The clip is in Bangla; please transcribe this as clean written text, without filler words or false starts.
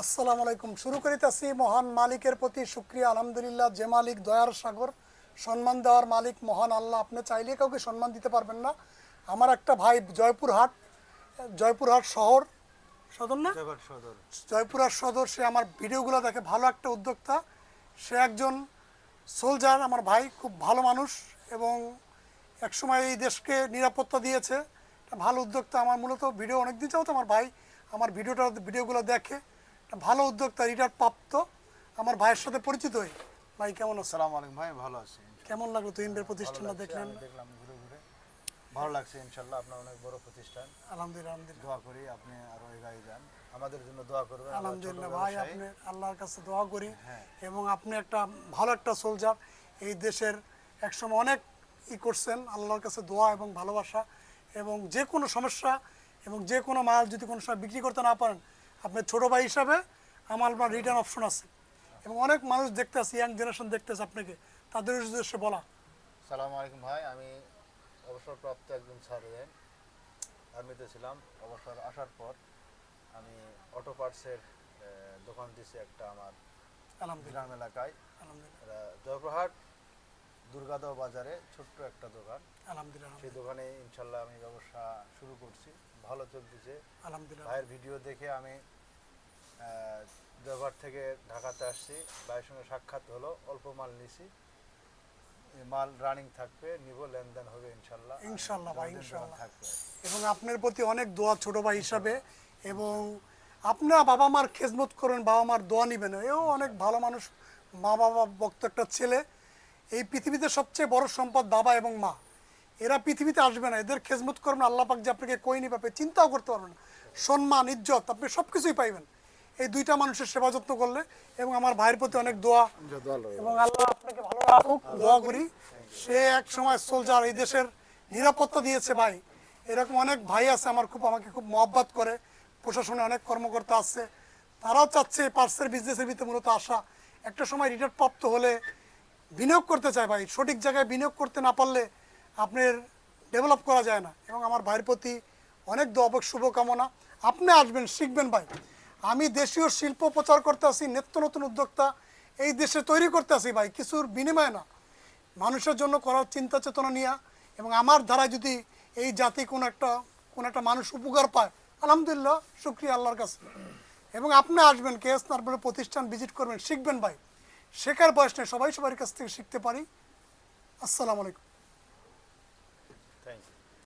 আসসালামু আলাইকুম। শুরু করিতেছি মহান মালিকের প্রতি শুকরিয়া আলহামদুলিল্লাহ। যে মালিক দয়ার সাগর, সম্মান দেওয়ার মালিক মহান আল্লাহ। আপনি চাইলে কাউকে সম্মান দিতে পারবেন না। আমার একটা ভাই জয়পুরহাট শহর সদর না, জয়পুরহাট সদর, সে আমার ভিডিওগুলো দেখে, ভালো একটা উদ্যোক্তা। সে একজন সোলজার, আমার ভাই খুব ভালো মানুষ এবং একসময় এই দেশকে নিরাপত্তা দিয়েছে। একটা ভালো উদ্যোক্তা। আমার মূলত ভিডিও অনেকদিন যাবত আমার ভাই আমার ভিডিওগুলো দেখে। একটা ভালো উদ্যোক্তা, রিটায়ার প্রাপ্ত। আমার ভাইয়ের সাথে পরিচিত হই। ভাই কেমন আছেন? আসসালামু আলাইকুম ভাই, ভালো আছি। কেমন লাগলো তুহিনের প্রতিষ্ঠানটা দেখলেন? আমি দেখলাম ঘুরে ঘুরে, ভালো লাগছে। ইনশাআল্লাহ আপনার অনেক বড় প্রতিষ্ঠান। আলহামদুলিল্লাহ। দোয়া করি আপনি আরো এগিয়ে যান, আমাদের জন্য দোয়া করবেন। আলহামদুলিল্লাহ ভাই, আপনি আল্লাহর কাছে দোয়া করি। এবং আপনি একটা ভালো একটা সোলজার, এই দেশের একসময় অনেক করছেন। আল্লাহর কাছে দোয়া এবং ভালোবাসা। এবং যে কোনো সমস্যা এবং যে কোনো মাল যদি কোনো সময় বিক্রি করতে না পারেন, আপনি ছোটো ভাই হিসাবে আমার রিটার্ন অপশন আছে। এবং অনেক মানুষ দেখতে আছে, ইয়াং জেনারেশন দেখতেছে আপনাকে, তাদের উদ্দেশ্যে বলা। আসসালামু আলাইকুম ভাই, আমি অবসরপ্রাপ্ত একজন সার্জেন্ট, আর্মিতে ছিলাম। অবসর আসার পর আমি অটো পার্টসের দোকান দিয়েছি একটা আমার গ্রাম এলাকায়। জয়পুরহাট দুর্গাদাও বাজারে ছোট্ট একটা দোকান। আলহামদুলিল্লাহ। সেই দোকানে ইনশাল্লাহ আমি ব্যবসা শুরু করছি, ভালো চলতেছে। আলহামদুলিল্লাহ। ভাইয়ের ভিডিও দেখে আমি জয়পুরহাট থেকে ঢাকাতে আসছি। ভাইয়ের সঙ্গে সাক্ষাৎ হলো, অল্প মাল নিছি, মাল রানিং থাকবে, নিব, লেনদেন হবে ইনশাল্লাহ। ইনশাল্লাহ ভাই, ইনশাল্লাহ। থাকবে এবং আপনার প্রতি অনেক দোয়া ছোট ভাই হিসাবে। এবং আপনার বাবা মার খেজমত করেন, বাবা মার দোয়া নিবেন। এও অনেক ভালো মানুষ, মা বাবা ভক্ত একটা ছেলে। এই পৃথিবীতে সবচেয়ে বড় সম্পদ বাবা এবং মা। এরা পৃথিবীতে আসবে না, এদের খেজমত করবেন, আল্লাহ পাক যে আপনাকে কই নি পাবে চিন্তাও করতে পারবেন না। সম্মান, ইজ্জত, আপনি সব কিছুই পাইবেন এই দুইটা মানুষের সেবা যত্ন করলে। এবং আমার ভাইয়ের প্রতি অনেক দোয়া এবং আল্লাহ আপনাকে ভালো রাখুক, দোয়া করি। সে এক সময় সোলজার, এই দেশের নিরাপত্তা দিয়েছে ভাই। এরকম অনেক ভাই আছে আমার, আমাকে খুব মহব্বত করে। প্রশাসনে অনেক কর্মকর্তা আছে, তারাও চাচ্ছে পার্সের বিজনেসের ভিতরে মূলত আসা। একটা সময় রিটায়ার প্রাপ্ত হলে বিনিয়োগ করতে চায় ভাই, সঠিক জায়গায় বিনিয়োগ করতে না পারলে আপনার ডেভেলপ করা যায় না। এবং আমার ভাইয়ের প্রতি অনেক দোয়া, শুভকামনা। আপনি আসবেন, শিখবেন ভাই। আমি দেশীয় শিল্প প্রচার করতে আসি, নিত্য নতুন উদ্যোক্তা এই দেশে তৈরি করতে আসি ভাই, কিছুর বিনিময়ে না, মানুষের জন্য করার চিন্তা চেতনা নিয়ে। এবং আমার দ্বারা যদি এই জাতি কোনো একটা মানুষ উপকার পায়, আলহামদুলিল্লাহ, শুকরিয়া আল্লাহর কাছে। এবং আপনি আসবেন, কেএস নার্ভের প্রতিষ্ঠান ভিজিট করবেন, শিখবেন ভাই। শেখার বয়স নেই, সবাই সবার কাছ থেকে শিখতে পারি। আসসালামু আলাইকুম।